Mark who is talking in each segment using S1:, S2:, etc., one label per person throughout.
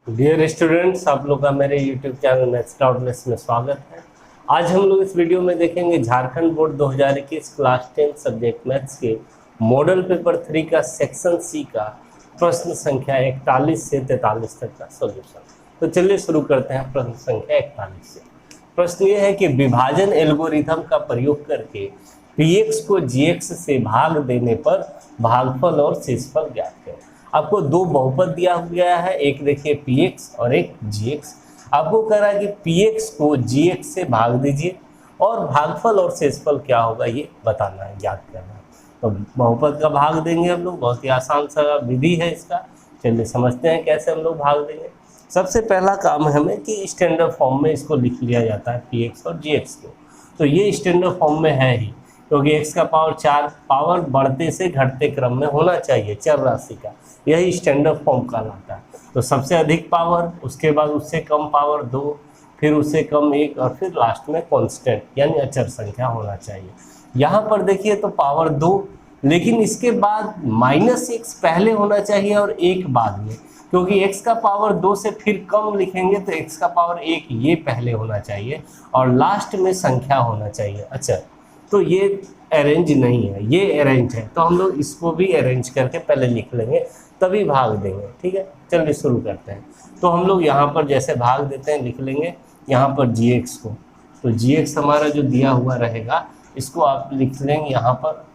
S1: Dear students, आप लोग का मेरे यूट्यूब चैनल मैथ्स डाउटलेस में स्वागत है। आज हम लोग इस वीडियो में देखेंगे Jharkhand board 2021 class 10 subject maths के मॉडल पेपर 3 का सेक्शन सी का प्रश्न संख्या 41 से 43 तक का सॉल्यूशन। तो चलिए शुरू करते हैं प्रश्न संख्या 41 से। प्रश्न ये है कि विभाजन एल्गोरिथम का प्रयोग करके पीएक्स को जीएक्स से भाग देने पर भागफल और शेषफल ज्ञात करें। आपको दो बहुपद दिया गया है, एक देखिए पीएक्स और एक जीएक्स। आपको कह रहा है कि पीएक्स को जीएक्स से भाग दीजिए और भागफल और शेषफल क्या होगा ये बताना है, ज्ञात करना है। तो बहुपद का भाग देंगे हम लोग, बहुत ही आसान सा विधि है इसका। चलिए समझते हैं कैसे हम लोग भाग देंगे। सबसे पहला काम है हमें कि स्टैंडर्ड फॉर्म में इसको लिख लिया जाता है पीएक्स और जीएक्स को। तो ये स्टैंडर्ड फॉर्म में है ही, क्योंकि x का पावर 4 पावर बढ़ते से घटते क्रम में होना चाहिए चर राशि का, यही स्टैंडर्ड फॉर्म कहलाता है। तो सबसे अधिक पावर, उसके बाद उससे कम पावर 2, फिर उससे कम 1 और फिर लास्ट में कांस्टेंट यानी अचर संख्या होना चाहिए। यहाँ पर देखिए तो पावर 2, लेकिन इसके बाद -x पहले होना चाहिए और 1 बाद में, क्योंकि x का पावर 2 से फिर कम लिखेंगे तो x का पावर 1 ये पहले होना चाहिए और लास्ट में संख्या होना चाहिए अचर। तो ये अरेंज नहीं है, ये अरेंज है। तो हम लोग इसको भी अरेंज करके पहले लिख लेंगे तभी भाग देंगे। ठीक है, चलिए शुरू करते हैं। तो हम लोग यहाँ पर जैसे भाग देते हैं लिख लेंगे यहाँ पर जीएक्स को। तो जीएक्स हमारा जो दिया हुआ रहेगा इसको आप लिख लेंगे यहाँ पर,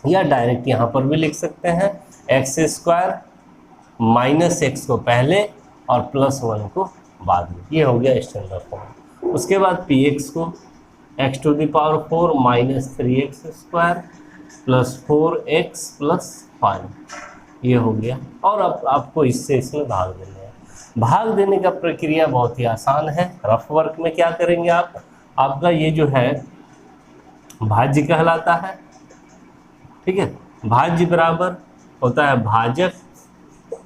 S1: या डायरेक्ट यहाँ पर भी लिख सकते हैं x² -x को पहले और +1 को बाद में। ये हो गया स्टैंडर्ड फॉर्म। उसके बाद px को x⁴ -3x² + 4x + 5 ये हो गया। और अब आपको इससे इसमें भाग देना है। भाग देने का प्रक्रिया बहुत ही आसान है। रफ वर्क में क्या करेंगे आप, आपका ये जो है भाज्य कहलाता है। ठीक है, भाज्य बराबर होता है भाजक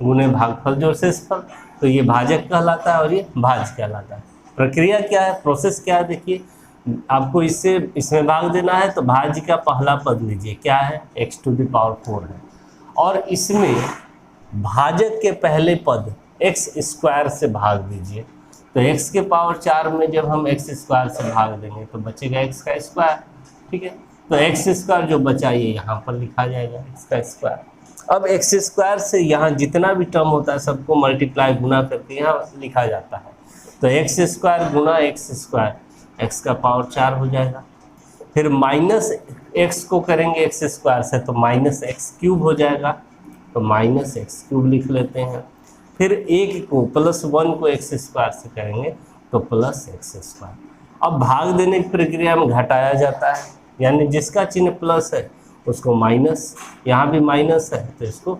S1: गुने भागफल जोड़ शेषफल। तो ये भाजक कहलाता है और ये भाज्य कहलाता है। प्रक्रिया क्या है, प्रोसेस क्या है, देखिए आपको इससे इसमें भाग देना है तो भाज्य का पहला पद लीजिए, क्या है x⁴ है, और इसमें भाजक के पहले पद x² से भाग दीजिए। तो x के पावर 4 में जब हम x² से भाग देंगे तो बचेगा x²। ठीक है, तो x² जो बचा ये यहाँ पर लिखा जाएगा x²। अब x² से यहाँ जितना भी टर्म होता है सबको मल्टीप्लाई गुना करके यहाँ लिखा जाता है। तो x² गुना x², x का पावर 4 हो जाएगा। फिर -x को करेंगे x² से तो -x³ हो जाएगा, तो -x³ लिख लेते हैं। फिर 1 को +1 को x² से करेंगे तो +x²। अब भाग देने की प्रक्रिया में घटाया जाता है, यानी जिसका चिन्ह प्लस है उसको माइनस, यहाँ भी माइनस है तो इसको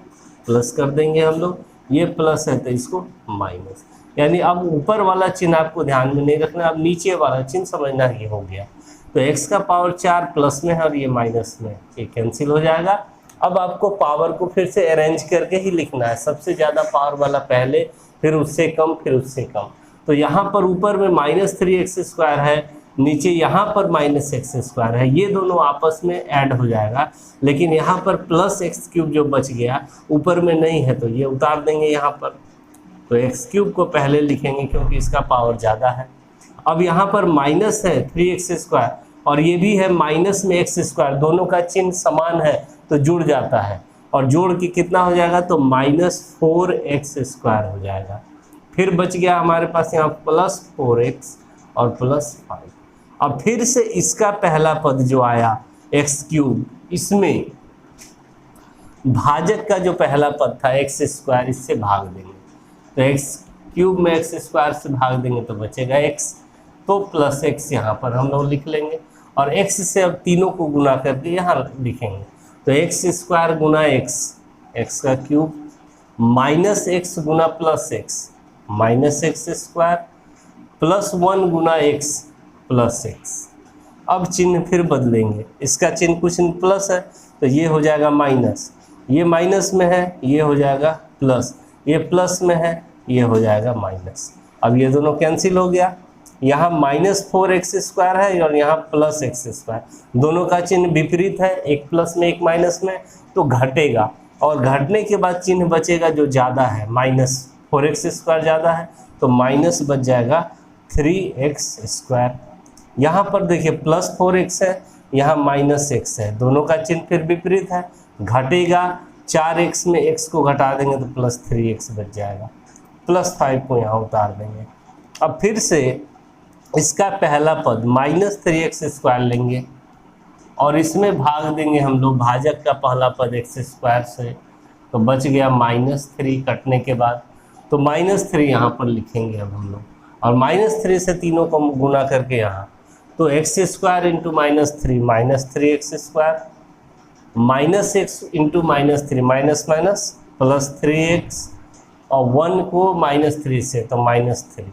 S1: प्लस कर देंगे हम लोग, ये प्लस है तो इसको माइनस। यानी अब ऊपर वाला चिन्ह आपको ध्यान में नहीं रखना, अब नीचे वाला चिन्ह समझना ये हो गया। तो x का पावर 4 प्लस में है और ये माइनस में, ये कैंसिल हो जाएगा। अब आपको पावर को फिर से अरेंज करके ही लिखना है, सबसे ज़्यादा पावर वाला पहले, फिर उससे कम, फिर उससे कम। तो यहाँ पर ऊपर में -3x² है, नीचे यहाँ पर -x² है, ये दोनों आपस में ऐड हो जाएगा। लेकिन यहाँ पर +x³ जो बच गया ऊपर में नहीं है तो ये उतार देंगे यहाँ पर। तो x³ को पहले लिखेंगे क्योंकि इसका पावर ज़्यादा है। अब यहाँ पर माइनस है 3x² और ये भी है माइनस में x², दोनों का चिन्ह समान है तो जुड़ जाता है, और जोड़ के कितना हो जाएगा तो -4x² हो जाएगा। फिर बच गया हमारे पास यहाँ +4x और +5। अब फिर से इसका पहला पद जो आया x³, इसमें भाजक का जो पहला पद था x², इससे भाग देंगे। तो x³ में x² से भाग देंगे तो बचेगा x, तो +x यहाँ पर हम लोग लिख लेंगे और x से अब तीनों को गुना करके यहाँ लिखेंगे। तो x² गुना x, x का क्यूब, -x गुना +x, -x² +1 गुना x +x। अब चिन्ह फिर बदलेंगे, इसका चिन्ह कुछ प्लस है तो ये हो जाएगा माइनस, ये माइनस में है ये हो जाएगा प्लस, ये प्लस में है ये हो जाएगा माइनस। अब ये दोनों कैंसिल हो गया, यहाँ -4x² है और यहाँ +x², दोनों का चिन्ह विपरीत है, एक प्लस में एक माइनस में, तो घटेगा और घटने के बाद चिन्ह बचेगा जो ज़्यादा है माइनस 4x स्क्वायर ज़्यादा है तो माइनस बच जाएगा 3x स्क्वायर। यहाँ पर देखिए प्लस 4x है, यहाँ माइनस x है, दोनों का चिन्ह फिर विपरीत है, घटेगा 4x में x को घटा देंगे तो प्लस 3x बच जाएगा, प्लस 5 को यहाँ उतार देंगे। अब फिर से इसका पहला पद माइनस 3x स्क्वायर लेंगे और इसमें भाग देंगे हम लोग भाजक का पहला पद x स्क्वायर से, तो बच गया -3 कटने के बाद, तो -3 यहाँ पर लिखेंगे अब हम लोग, और -3 से तीनों को गुना करके यहाँ, तो x square into -3 -3x square, -x into -3 minus minus plus 3x, और 1 को -3 से तो -3,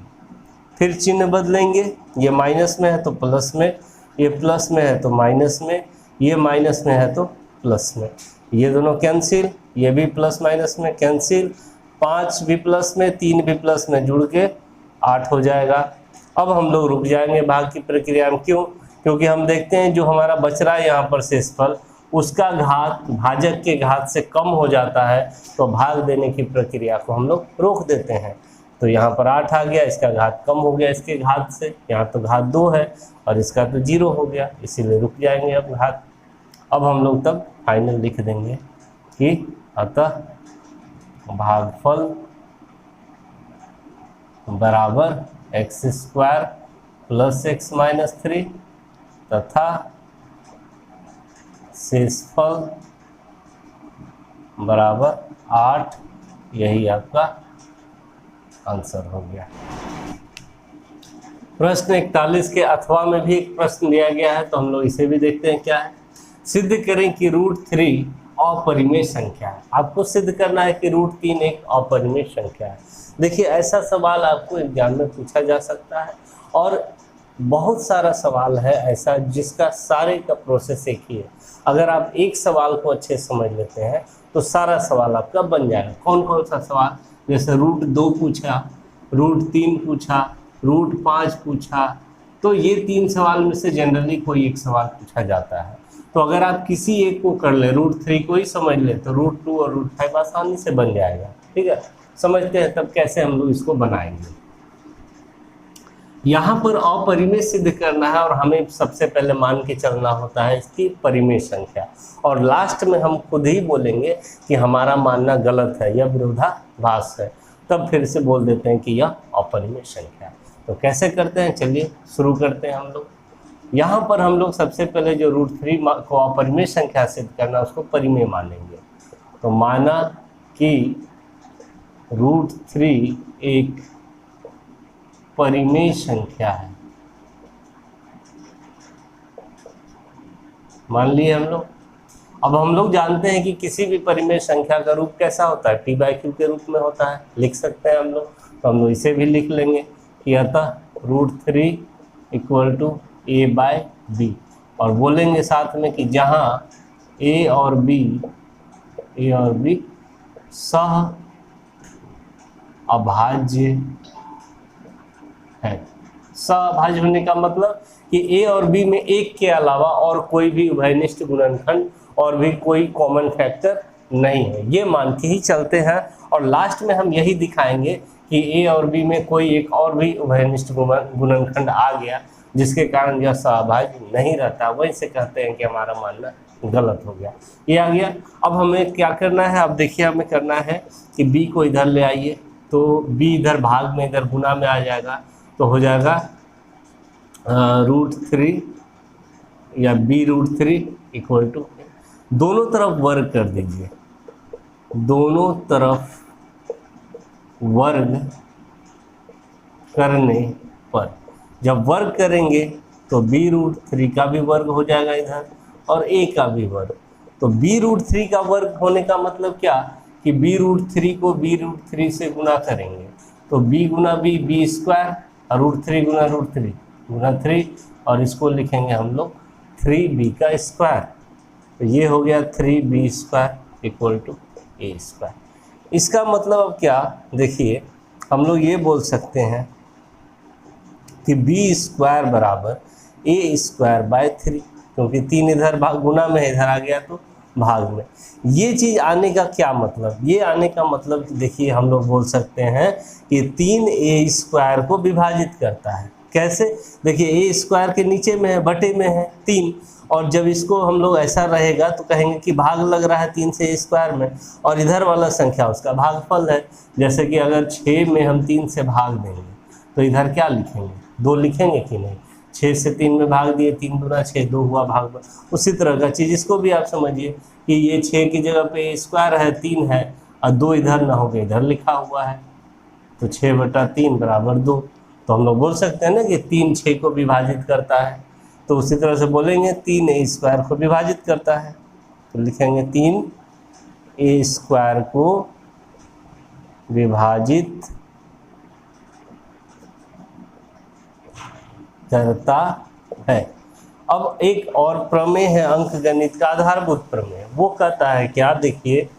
S1: फिर चिन्ह बदलेंगे, ये माइनस में है तो प्लस में, ये प्लस में है तो माइनस में, ये माइनस में है तो प्लस में, ये दोनों कैंसिल, ये भी प्लस माइनस में कैंसिल, 5 भी प्लस में 3 भी प्लस में जुड़ के 8 हो जाएगा। अब हम लोग रुक जाएंगे भाग की प्रक्रिया में, क्यों? क्योंकि हम देखते हैं जो हमारा बच रहा है यहाँ पर शेषफल, उसका घात भाजक के घात से कम हो जाता है, तो भाग देने की प्रक्रिया को हम लोग रोक देते हैं। तो यहाँ पर 8 आ गया, इसका घात कम हो गया इसके घात से, यहाँ तो घात 2 है और इसका तो 0 हो गया, इसीलिए रुक जाएंगे अब घात। अब हम लोग तब फाइनल लिख देंगे कि अतः भागफल बराबर x square plus x minus 3 तथा शेषफल बराबर 8, यही आपका आंसर हो गया। प्रश्न 41 के अथवा में भी एक प्रश्न दिया गया है, तो हम लोग इसे भी देखते हैं क्या है। सिद्ध करें कि √3 अपरिमेय संख्या है। आपको सिद्ध करना है कि √3 एक अपरिमेय संख्या है। देखिए ऐसा सवाल आपको एग्जाम में पूछा जा सकता है, और बहुत सारा सवाल है ऐसा जिसका सारे का प्रोसेस एक ही है। अगर आप एक सवाल को अच्छे समझ लेते हैं तो सारा सवाल आपका बन जाएगा। कौन कौन सा सवाल? जैसे √2 पूछा, √3 पूछा, √5 पूछा, तो ये 3 सवाल में से जनरली कोई एक सवाल पूछा जाता है। तो अगर आप किसी एक को कर ले, √3 को ही समझ ले, तो √2 और √5 आसानी से बन जाएगा। ठीक है, समझते हैं तब कैसे हम लोग इसको बनाएंगे। यहाँ पर अपरिमेय सिद्ध करना है, और हमें सबसे पहले मान के चलना होता है इसकी परिमेय संख्या, और लास्ट में हम खुद ही बोलेंगे कि हमारा मानना गलत है, यह विरोधाभास है, तब फिर से बोल देते हैं कि यह अपरिमेय संख्या है। तो कैसे करते हैं, चलिए शुरू करते हैं हम लोग। यहाँ पर हम लोग सबसे पहले जो √3 को अपरिमेय संख्या सिद्ध करना उसको परिमेय मानेंगे। तो माना कि √3 एक परिमेय संख्या है, मान लिए हम लोग। अब हम लोग जानते हैं कि किसी भी परिमेय संख्या का रूप कैसा होता है, p/q के रूप में होता है, लिख सकते हैं हम लोग। तो हम लोग इसे भी लिख लेंगे कि अतः √3 = a/b, और बोलेंगे साथ में कि जहाँ a और b सह अभाज्य है। सह-अभाज्य होने का मतलब कि a और b में एक के अलावा और कोई भी उभयनिष्ठ गुणनखंड और भी कोई कॉमन फैक्टर नहीं है, ये मान के ही चलते हैं। और लास्ट में हम यही दिखाएंगे कि a और b में कोई एक और भी उभयनिष्ठ गुणनखंड आ गया जिसके कारण यह सह-अभाज्य नहीं रहता, वहीं से कहते हैं कि हमारा मानना गलत हो गया। ये आ गया। अब हमें क्या करना है, अब देखिए हमें करना है कि b को इधर ले आइए, तो b इधर भाग में इधर गुना में आ जाएगा, तो हो जाएगा √3 या b√3 = दोनों तरफ वर्ग कर दीजिए, दोनों तरफ वर्ग करने पर जब वर्ग करेंगे तो b√3 का भी वर्ग हो जाएगा इधर, और a का भी वर्ग। तो b√3 का वर्ग होने का मतलब क्या कि b√3 को b√3 से गुना करेंगे, तो b गुना b b² और √3 गुना √3 गुना 3, और इसको लिखेंगे हम लोग 3b का स्क्वायर। तो ये हो गया 3b² = a²। इसका मतलब अब क्या, देखिए हम लोग ये बोल सकते हैं कि b² बराबर a² / 3, क्योंकि 3 इधर गुना में इधर आ गया तो भाग में। ये चीज़ आने का क्या मतलब, ये आने का मतलब देखिए हम लोग बोल सकते हैं कि 3a² को विभाजित करता है। कैसे, देखिए a² के नीचे में है, बटे में है 3, और जब इसको हम लोग ऐसा रहेगा तो कहेंगे कि भाग लग रहा है 3 से a² में, और इधर वाला संख्या उसका भागफल है। जैसे कि अगर 6 में हम 3 से भाग देंगे तो इधर क्या लिखेंगे, 2 लिखेंगे कि नहीं, 6 से 3 में भाग दिए, 3 दूना 6, 2 हुआ भागफल। उसी तरह का चीज़ इसको भी आप समझिए कि ये 6 की जगह पे a² है, 3 है, और 2 इधर ना होके इधर लिखा हुआ है, तो 6/3 बराबर 2। तो हम लोग बोल सकते हैं ना कि 3 6 को विभाजित करता है, तो उसी तरह से बोलेंगे 3a² को विभाजित करता है, तो लिखेंगे 3a² को विभाजित करता है। अब एक और प्रमेय है अंकगणित का आधारभूत प्रमेय, वो कहता है क्या, देखिए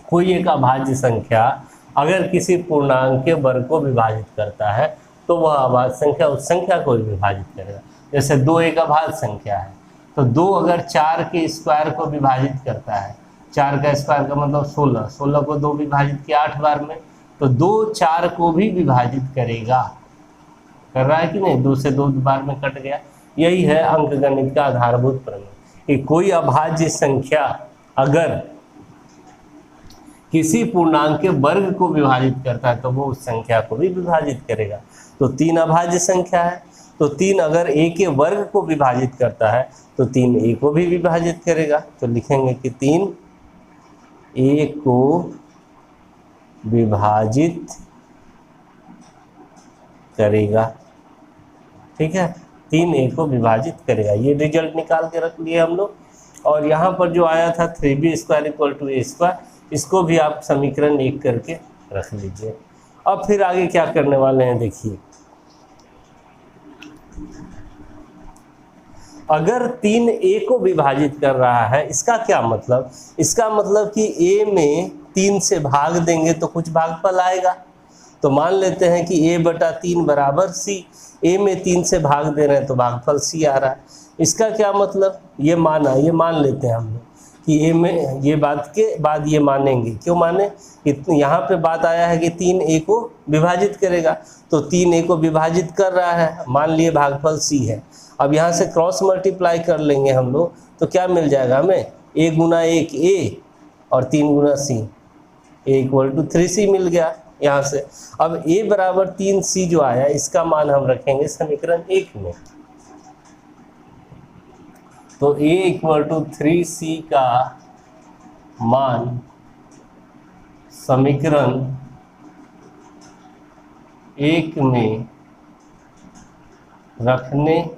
S1: कोई एक अभाज्य संख्या अगर किसी पूर्णांक के वर्ग को विभाजित करता है तो वह अभाज्य संख्या उस संख्या को भी विभाजित करेगा। जैसे 2 एक अभाज्य संख्या है, तो 2 अगर 4 के स्क्वायर को विभाजित करता है, 4 का स्क्वायर का मतलब 16, 16 को 2 विभाजित किया 8 बार में, तो 2 4 को भी विभाजित करेगा, कर रहा है कि नहीं, 2 से 2 बार में कट गया। यही है अंकगणित का आधारभूत प्रमेय कि कोई अभाज्य संख्या अगर किसी पूर्णांक के वर्ग को विभाजित करता है तो वो उस संख्या को भी विभाजित करेगा। तो 3 अभाज्य संख्या है, तो 3 अगर a के वर्ग को विभाजित करता है तो 3a को भी विभाजित करेगा। तो लिखेंगे कि 3a को विभाजित करेगा, ठीक है, 3a को विभाजित करेगा। ये रिजल्ट निकाल के रख लिए हम लोग। और यहाँ पर जो आया था 3b² = a², इसको भी आप समीकरण 1 करके रख लीजिए। अब फिर आगे क्या करने वाले हैं, देखिए अगर 3a को विभाजित कर रहा है, इसका क्या मतलब, इसका मतलब कि a में 3 से भाग देंगे तो कुछ भागफल आएगा। तो मान लेते हैं कि a/3 बराबर c, a में 3 से भाग दे रहे हैं तो भागफल c आ रहा है। इसका क्या मतलब, ये मान लेते हैं हम लोग कि a में, ये बात के बाद ये मानेंगे, क्यों माने, यहाँ पे बात आया है कि 3a को विभाजित करेगा, तो 3a को विभाजित कर रहा है, मान लिए भागफल c है। अब यहाँ से क्रॉस मल्टीप्लाई कर लेंगे हम लोग, तो क्या मिल जाएगा हमें, a गुना 1 a और 3 गुना c, a = 3c मिल गया यहाँ से। अब a बराबर 3c जो आया, इसका मान हम रखेंगे समीकरण 1 में, तो a = 3c का मान समीकरण 1 में रखने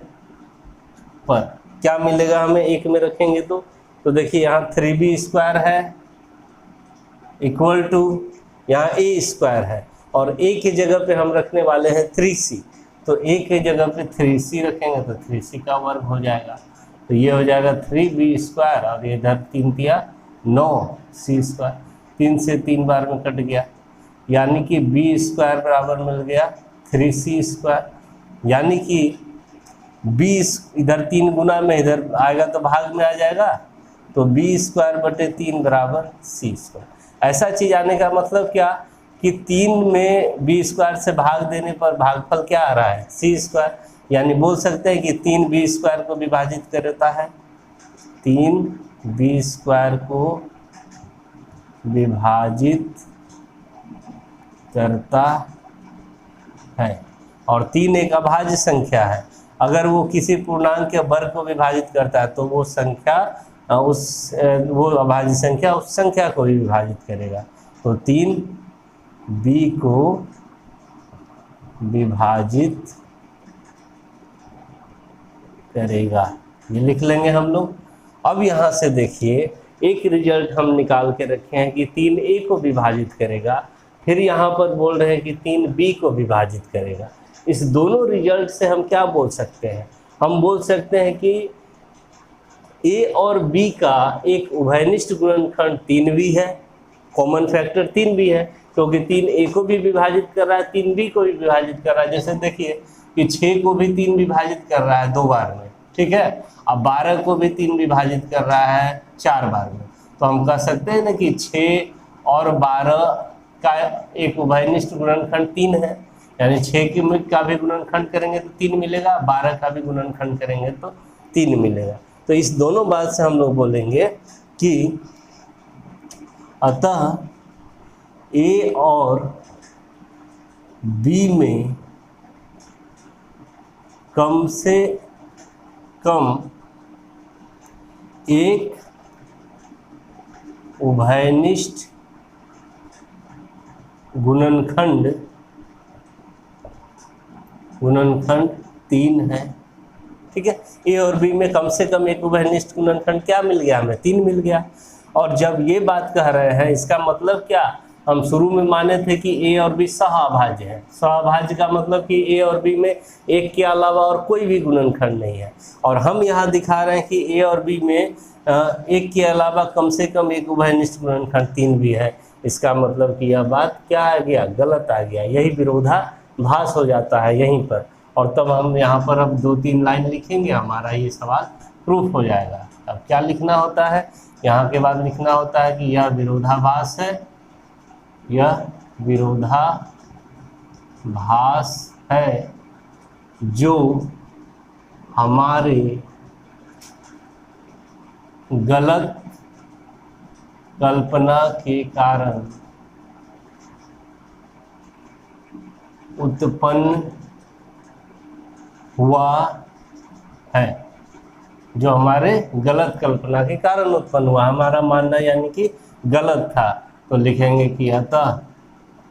S1: पर क्या मिलेगा हमें, 1 में रखेंगे तो देखिए यहाँ 3b² है इक्वल टू यहाँ a² है, और a की जगह पे हम रखने वाले हैं 3c, तो a की जगह पे 3c रखेंगे तो 3c का वर्ग हो जाएगा, तो ये हो जाएगा 3b², और ये इधर 3 तिया 9c², 3 से 3 बार में कट गया, यानी कि b² बराबर मिल गया 3c², यानी कि 20 इधर 3 गुना में इधर आएगा तो भाग में आ जाएगा, तो b²/3 बराबर c²। ऐसा चीज़ आने का मतलब क्या कि 3 में b² से भाग देने पर भागफल क्या आ रहा है, c², यानी बोल सकते हैं कि 3b² को विभाजित करता है, 3b² को विभाजित करता है, और 3 एक अभाज्य संख्या है, अगर वो किसी पूर्णांक के वर्ग को विभाजित करता है तो वो संख्या वो अभाज्य संख्या उस संख्या को भी विभाजित करेगा, तो 3b को विभाजित करेगा, ये लिख लेंगे हम लोग। अब यहाँ से देखिए एक रिजल्ट हम निकाल के रखे हैं कि 3a को विभाजित करेगा, फिर यहाँ पर बोल रहे हैं कि 3b को विभाजित करेगा। इस दोनों रिजल्ट से हम क्या बोल सकते हैं, हम बोल सकते हैं कि a और b का एक उभयनिष्ठ गुणनखंड 3b है, कॉमन फैक्टर 3b है, क्योंकि 3a को भी विभाजित कर रहा है, 3b को भी विभाजित कर रहा है। जैसे देखिए कि 6 को भी 3 विभाजित कर रहा है 2 बार में, ठीक है। अब 12 को भी 3 विभाजित कर रहा है 4 बार में, तो हम कह सकते हैं ना कि 6 और 12 का एक उभयनिष्ठ गुणनखंड 3 है, यानी 6 का भी गुणनखंड करेंगे तो 3 मिलेगा, 12 का भी गुणनखंड करेंगे तो 3 मिलेगा। तो इस दोनों बात से हम लोग बोलेंगे कि अतः ए और बी में कम से कम एक उभयनिष्ठ गुणनखंड 3 है। ठीक है, ए और बी में कम से कम एक उभयनिष्ठ गुणनखंड क्या मिल गया हमें? 3 मिल गया। और जब ये बात कह रहे हैं इसका मतलब क्या, हम शुरू में माने थे कि ए और बी सहाभाज्य है। सहाभाज्य का मतलब कि ए और बी में एक के अलावा और कोई भी गुणनखंड नहीं है, और हम यहाँ दिखा रहे हैं कि ए और बी में एक के अलावा कम से कम एक उभयनिष्ठ गुणनखंड 3 भी है। इसका मतलब कि यह बात क्या आ गया? गलत आ गया। यही विरोधाभास हो जाता है यहीं पर, और तब हम यहाँ पर अब 2-3 लाइन लिखेंगे, हमारा ये सवाल प्रूफ हो जाएगा। अब क्या लिखना होता है? यहाँ के बाद लिखना होता है कि यह विरोधाभास है, यह विरोधाभास है जो हमारे गलत कल्पना के कारण उत्पन्न हुआ है, जो हमारे गलत कल्पना के कारण उत्पन्न हुआ। हमारा मानना यानी कि गलत था, तो लिखेंगे कि अतः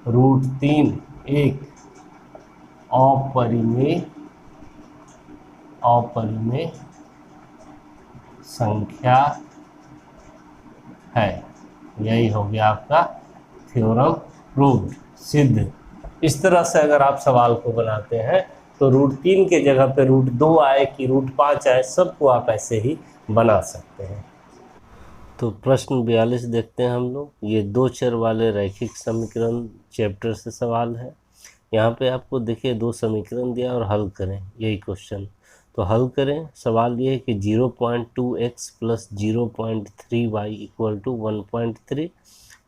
S1: √3 एक अपरिमेय संख्या है। यही हो गया आपका थ्योरम प्रूव्ड, सिद्ध। इस तरह से अगर आप सवाल को बनाते हैं तो √3 के जगह पे √2 आए कि √5 आए, सबको आप ऐसे ही बना सकते हैं। तो प्रश्न 42 देखते हैं हम लोग। ये 2 चर वाले रैखिक समीकरण चैप्टर से सवाल है। यहाँ पे आपको देखिए 2 समीकरण दिया और हल करें, यही क्वेश्चन। तो हल करें। सवाल ये है कि 0.2x + 0.3y = 1.3,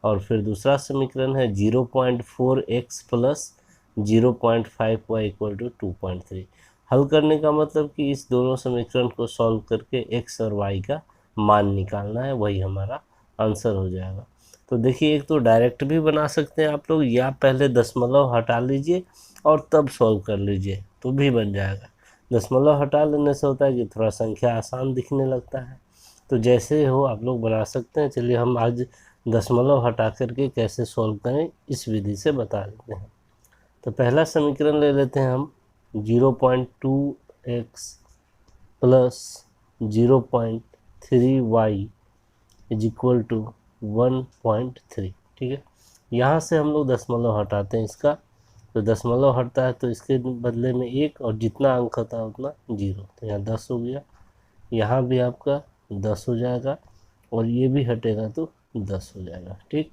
S1: और फिर दूसरा समीकरण है 0.4x + 0.5y = 2.3। हल करने का मतलब कि इस दोनों समीकरण को सॉल्व करके x और y का मान निकालना है, वही हमारा आंसर हो जाएगा। तो देखिए, एक तो डायरेक्ट भी बना सकते हैं आप लोग, या पहले दशमलव हटा लीजिए और तब सॉल्व कर लीजिए तो भी बन जाएगा। दशमलव हटा लेने से होता है कि थोड़ा संख्या आसान दिखने लगता है। तो जैसे हो आप लोग बना सकते हैं। चलिए हम आज दशमलव हटा करके कैसे सॉल्व करें इस विधि से बता देते हैं। तो पहला समीकरण ले लेते हैं हम, 0.2x + 0.3y = 1.3। ठीक है, यहाँ से हम लोग दशमलव हटाते हैं इसका, तो दशमलव हटता है तो इसके बदले में 1, और जितना अंक होता है उतना 0। तो यहाँ 10 हो गया, यहाँ भी आपका 10 हो जाएगा, और ये भी हटेगा तो 10 हो जाएगा। ठीक,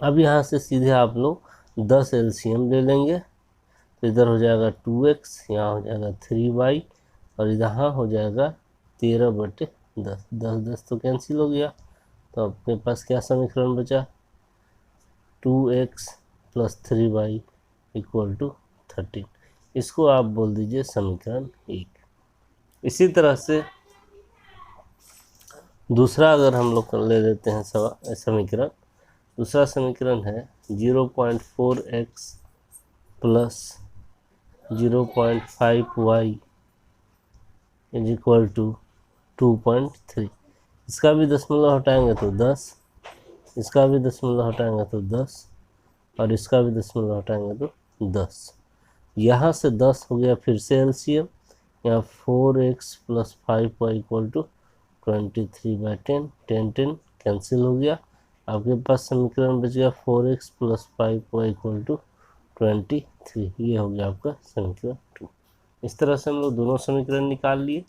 S1: अब यहाँ से सीधे आप लोग 10 एलसीएम ले लेंगे, तो इधर हो जाएगा 2x, यहाँ हो जाएगा 3y, और यहाँ हो जाएगा 13/10। 10 तो कैंसिल हो गया, तो आपके पास क्या समीकरण बचा? 2x + 3y = 13। इसको आप बोल दीजिए समीकरण 1। इसी तरह से दूसरा अगर हम लोग ले लेते हैं समीकरण, दूसरा समीकरण है 0.4x + 0.5y = 2.3। इसका भी दशमलव हटाएंगे तो 10, इसका भी दशमलव हटाएंगे तो 10, और इसका भी दशमलव हटाएंगे तो 10। यहाँ से 10 हो गया, फिर से एलसीएम, यहाँ 4x + 5y = 23/10, 10 कैंसिल हो गया। आपके पास समीकरण बच गया 4x + 5y = 23। ये हो गया आपका समीकरण 2। इस तरह से हम लोग दोनों समीकरण निकाल लिए।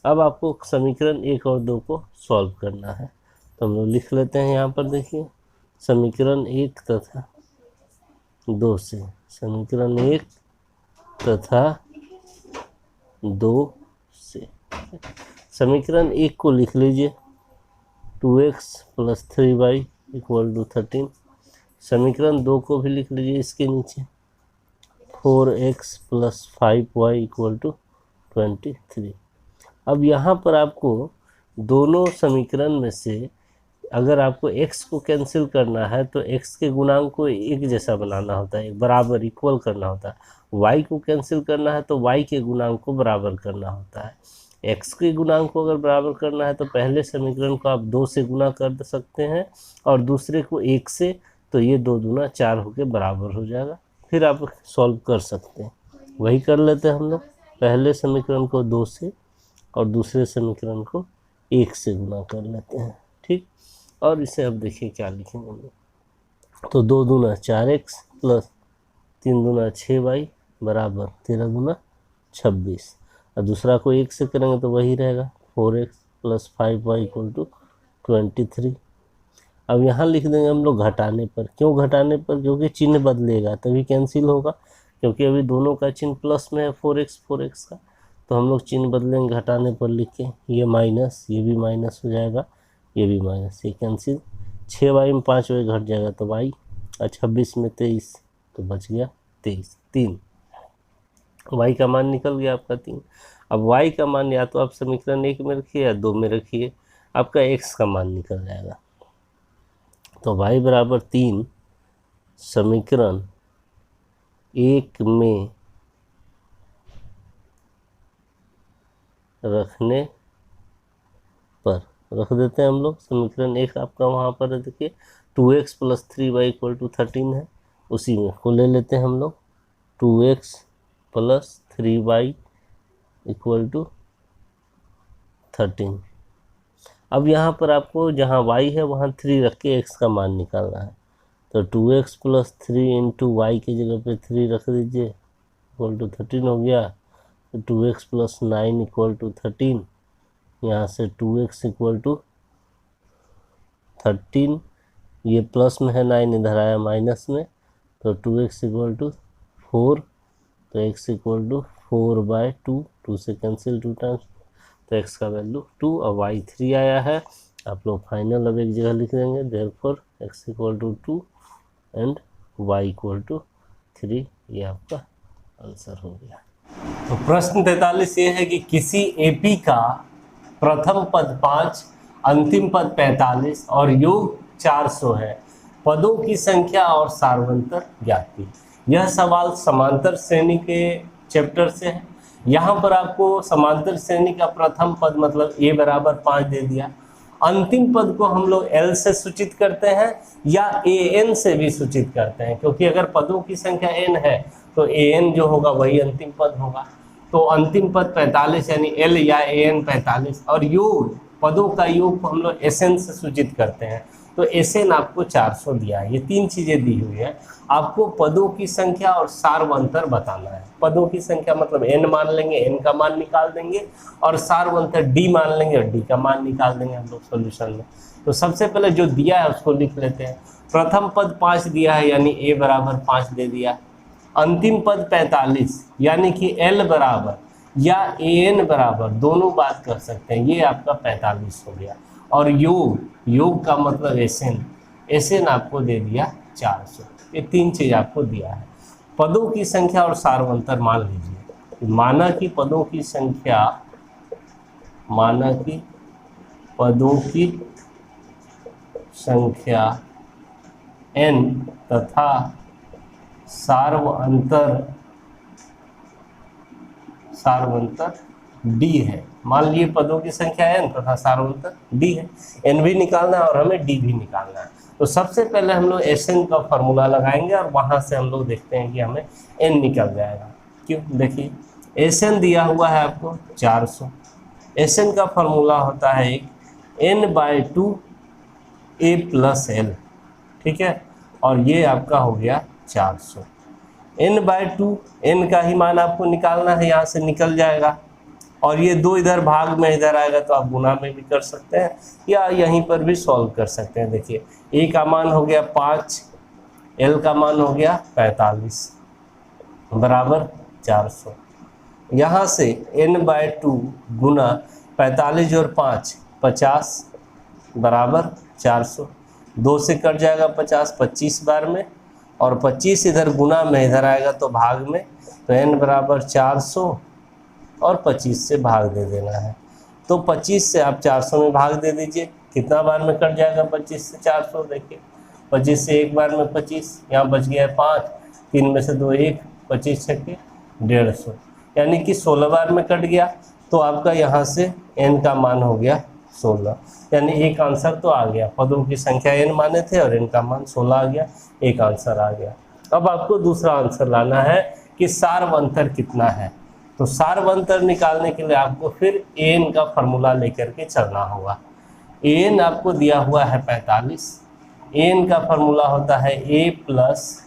S1: अब आपको समीकरण 1 और 2 को सॉल्व करना है, तो हम लोग लिख लेते हैं। यहाँ पर देखिए, समीकरण 1 तथा 2 से, समीकरण 1 तथा 2 से समीकरण 1 को लिख लीजिए 2x + 3y = 13। समीकरण 2 को भी लिख लीजिए इसके नीचे 4x + 5y = 23। अब यहाँ पर आपको दोनों समीकरण में से अगर आपको x को कैंसिल करना है तो x के गुणांक को एक जैसा बनाना होता है, बराबर इक्वल करना होता है। y को कैंसिल करना है तो y के गुणांक को बराबर करना होता है। x के गुणांक को अगर बराबर करना है तो पहले समीकरण को आप 2 से गुना कर सकते हैं और दूसरे को 1 से, तो ये 2 दूना 4 होकर बराबर हो जाएगा। फिर आप सॉल्व कर सकते हैं। वही कर लेते हैं हम लोग, पहले समीकरण को 2 से और दूसरे समीकरण को 1 से गुना कर लेते हैं। ठीक, और इसे अब देखिए क्या लिखेंगे हम लोग। तो 2 दूना 4x + 3 दूना 6y बराबर 13 दूना 26। और दूसरा को 1 से करेंगे तो वही रहेगा 4x + 5y = 23। अब यहाँ लिख देंगे हम लोग घटाने पर। क्यों घटाने पर? क्योंकि चिन्ह बदलेगा तभी कैंसिल होगा, क्योंकि अभी दोनों का चिन्ह प्लस में है 4x का, तो हम लोग चिन्ह बदलेंगे घटाने पर लिख के। ये माइनस, ये भी माइनस हो जाएगा, ये भी माइनस, ये कैंसिल। 6y में 5y घट जाएगा तो y, और 26 में 23 तो बच गया 23, 3। y का मान निकल गया आपका 3। अब y का मान या तो आप समीकरण 1 में रखिए या 2 में रखिए, आपका x का मान निकल जाएगा। तो y बराबर 3 समीकरण 1 में रखने पर रख देते हैं हम लोग। समीकरण 1 आपका वहाँ पर देखिए 2x + 3y = 13 है, उसी में को ले लेते हैं हम लोग 2x + 3y = 13। अब यहाँ पर आपको जहाँ y है वहाँ 3 रख के x का मान निकालना है। तो 2x + 3 × y की जगह पे 3 रख दीजिए, = 13 हो गया। तो 2x + 9 = 13, यहाँ से 2x = 13, ये प्लस में है 9 इधर आया माइनस में, तो 2x = 4, तो x = 4/2, 2 से कैंसिल 2 टाइम्स, तो x का वैल्यू 2 और y 3 आया है। आप लोग फाइनल अब एक जगह लिख देंगे, देयरफॉर x = 2 एंड y = 3। ये आपका आंसर हो गया। तो प्रश्न 43 ये है कि किसी एपी का प्रथम पद 5, अंतिम पद 45 और योग 400 है, पदों की संख्या और सार्वंतर ज्ञात कीजिए। यह सवाल समांतर श्रेणी के चैप्टर से है। यहाँ पर आपको समांतर श्रेणी का प्रथम पद मतलब a बराबर 5 दे दिया। अंतिम पद को हम लोग l से सूचित करते हैं या an से भी सूचित करते हैं, क्योंकि अगर पदों की संख्या n है तो an जो होगा वही अंतिम पद होगा। तो अंतिम पद 45 यानी l या an 45, और योग पदों का योग को हम लोग SN से सूचित करते हैं, तो SN आपको 400 दिया है। ये 3 चीज़ें दी हुई है। आपको पदों की संख्या और सार्वंतर बताना है। पदों की संख्या मतलब n मान लेंगे, n का मान निकाल देंगे, और सार्वंतर d मान लेंगे और d का मान निकाल देंगे हम लोग सॉल्यूशन में। तो सबसे पहले जो दिया है उसको लिख लेते हैं। प्रथम पद 5 दिया है यानी a बराबर 5 दे दिया। अंतिम पद 45 यानी कि l बराबर या an बराबर, दोनों बात कर सकते हैं, ये आपका 45 हो गया। और योग का मतलब SN आपको दे दिया 400। ये 3 चीज़ आपको दिया है। पदों की संख्या और सार्वंतर मान लीजिए। माना कि पदों की संख्या n तथा सार्वंतर d है। मान लिए पदों की संख्या n तथा सार्वंतर d है। n भी निकालना है और हमें d भी निकालना है। तो सबसे पहले हम लोग SN का फॉर्मूला लगाएंगे और वहां से हम लोग देखते हैं कि हमें n निकल जाएगा। क्यों? देखिए SN दिया हुआ है आपको 400। SN का फॉर्मूला होता है एक n/2 a + l, ठीक है, और ये आपका हो गया 400। n/2, n का ही मान आपको निकालना है, यहाँ से निकल जाएगा। और ये 2 इधर भाग में इधर आएगा तो आप गुना में भी कर सकते हैं या यहीं पर भी सॉल्व कर सकते हैं। देखिए a का मान हो गया 5, l का मान हो गया 45 बराबर 400। यहाँ से n/2 गुना 45 और 5 50 बराबर 400। 2 से कट जाएगा 50 25 बार में, और 25 इधर गुना में इधर आएगा तो भाग में, तो n बराबर 400 और 25 से भाग दे देना है। तो 25 से आप 400 में भाग दे दीजिए, कितना बार में कट जाएगा 25 से 400? देखिए 25 से एक बार में 25, यहाँ बच गया है 5, 3 में से 2 1, 25 छक्के 150, यानी कि 16 बार में कट गया। तो आपका यहाँ से n का मान हो गया 16, यानी एक आंसर तो आ गया। पदों की संख्या n माने थे और n का मान 16 आ गया, एक आंसर आ गया। अब आपको दूसरा आंसर लाना है कि सार्वंतर कितना है। तो सार्वंतर निकालने के लिए आपको फिर an का फॉर्मूला लेकर के चलना होगा। an आपको दिया हुआ है 45, n का फॉर्मूला होता है a plus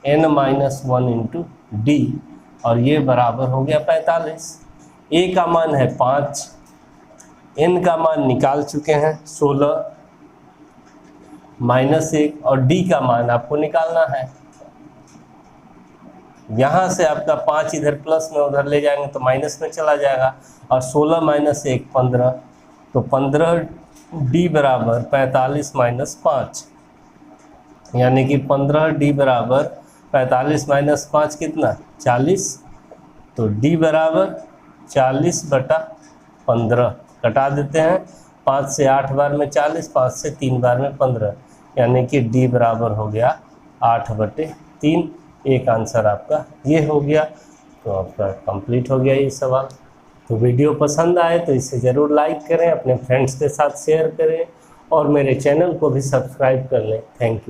S1: n-1 into D, और ये बराबर हो गया 45। a का मान है 5, n का मान निकाल चुके हैं 16 -1, और d का मान आपको निकालना है। यहाँ से आपका 5 इधर प्लस में उधर ले जाएंगे तो माइनस में चला जाएगा, और 16 - 1 15, तो 15d बराबर 45 - 5, यानी कि 15d बराबर 45 - 5 कितना 40, तो d बराबर 40/15 कटा देते हैं। 5 से 8 बार में 40, 5 से 3 बार में 15, यानी कि d बराबर हो गया 8/3। एक आंसर आपका ये हो गया। तो आपका कंप्लीट हो गया ये सवाल। तो वीडियो पसंद आए तो इसे ज़रूर लाइक करें, अपने फ्रेंड्स के साथ शेयर करें, और मेरे चैनल को भी सब्सक्राइब कर लें। Thank you.